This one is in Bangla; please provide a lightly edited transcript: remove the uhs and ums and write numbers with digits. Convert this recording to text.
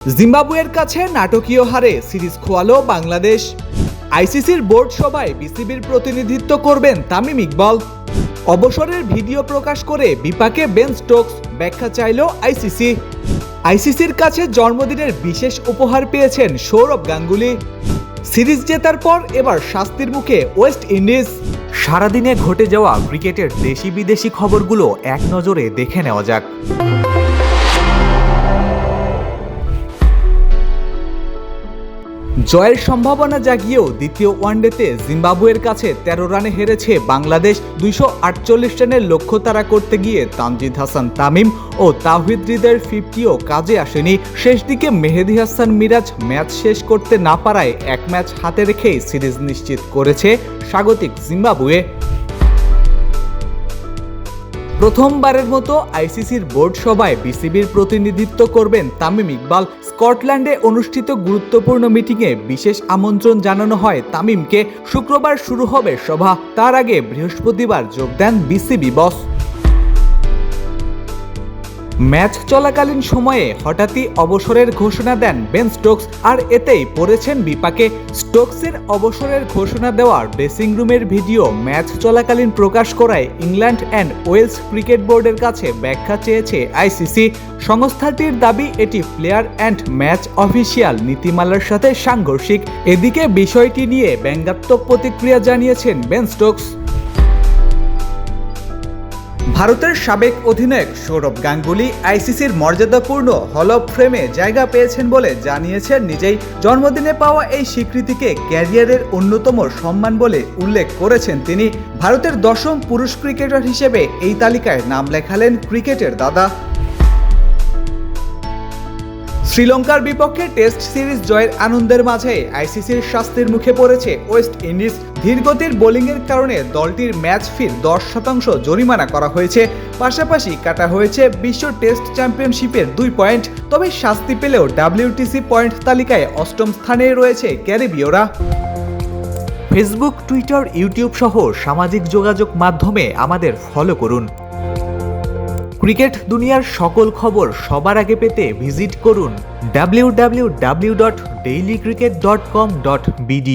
জিম্বাবুয়ের কাছে নাটকীয় হারে সিরিজ খোয়ালো বাংলাদেশ। আইসিসির বোর্ড সভায় বিসিবির প্রতিনিধিত্ব করবেন তামিম ইকবাল। অবসরের ভিডিও প্রকাশ করে বিপাকে বেন স্টোকস, ব্যাখ্যা চাইল আইসিসি। আইসিসির কাছে জন্মদিনের বিশেষ উপহার পেয়েছেন সৌরভ গাঙ্গুলী। সিরিজ জেতার পর এবার শাস্তির মুখে ওয়েস্ট ইন্ডিজ। সারাদিনে ঘটে যাওয়া ক্রিকেটের দেশি বিদেশি খবরগুলো এক নজরে দেখে নেওয়া যাক। জয়ের সম্ভাবনা জাগিয়েও দ্বিতীয় ওয়ানডেতে জিম্বাবুয়ের কাছে ১৩ রানে হেরেছে বাংলাদেশ। ২৪৮ রানের লক্ষ্য তাড়া করতে গিয়ে তানজিদ হাসান তামিম ও তাওহিদ হৃদয়ের 50ও কাজে আসেনি। শেষ দিকে মেহেদী হাসান মিরাজ ম্যাচ শেষ করতে না পারায় এক ম্যাচ হাতে রেখেই সিরিজ নিশ্চিত করেছে স্বাগতিক জিম্বাবুয়ে। প্রথমবারের মতো আইসিসির বোর্ড সভায় বিসিবির প্রতিনিধিত্ব করবেন তামিম ইকবাল। স্কটল্যান্ডে অনুষ্ঠিত গুরুত্বপূর্ণ মিটিংয়ে বিশেষ আমন্ত্রণ জানানো হয় তামিমকে। শুক্রবার শুরু হবে সভা, তার আগে বৃহস্পতিবার যোগ দেন বিসিবি বস। ম্যাচ চলাকালীন সময়ে হঠাৎই অবসরের ঘোষণা দেন বেন স্টোকস, আর এতেই পড়েছেন বিপাকে। স্টোকসের অবসরের ঘোষণা দেওয়ার ড্রেসিং রুমের ভিডিও ম্যাচ চলাকালীন প্রকাশ করায় ইংল্যান্ড অ্যান্ড ওয়েলস ক্রিকেট বোর্ডের কাছে ব্যাখ্যা চেয়েছে আইসিসি। সংস্থাটির দাবি এটি প্লেয়ার অ্যান্ড ম্যাচ অফিসিয়াল নীতিমালার সাথে সাংঘর্ষিক। এদিকে বিষয়টি নিয়ে ব্যঙ্গাত্মক প্রতিক্রিয়া জানিয়েছেন বেন স্টোকস। ভারতের সাবেক অধিনায়ক সৌরভ গাঙ্গুলী আইসিসির মর্যাদাপূর্ণ হল অব ফেমে জায়গা পেয়েছেন বলে জানিয়েছেন নিজেই। জন্মদিনে পাওয়া এই স্বীকৃতিকে ক্যারিয়ারের অন্যতম সম্মান বলে উল্লেখ করেছেন তিনি। ভারতের 10ম পুরুষ ক্রিকেটার হিসেবে এই তালিকায় নাম লেখালেন ক্রিকেটের দাদা। শ্রীলঙ্কার বিপক্ষে টেস্ট সিরিজ জয়ের আনন্দের মাঝে আইসিসির শাস্তির মুখে পড়েছে ওয়েস্ট ইন্ডিজ। ধীরগতির বোলিংয়ের কারণে দলটির ম্যাচ ফির 10% জরিমানা করা হয়েছে। পাশাপাশি কাটা হয়েছে বিশ্ব টেস্ট চ্যাম্পিয়নশিপের 2 পয়েন্ট। তবে শাস্তি পেলেও WTC পয়েন্ট তালিকায় 8ম স্থানে রয়েছে ক্যারিবীয়রা। ফেসবুক, টুইটার, ইউটিউব সহ সামাজিক যোগাযোগ মাধ্যমে আমাদের ফলো করুন। ক্রিকেট দুনিয়ার সকল খবর সবার আগে পেতে ভিজিট করুন www.dailycricket.com.bd।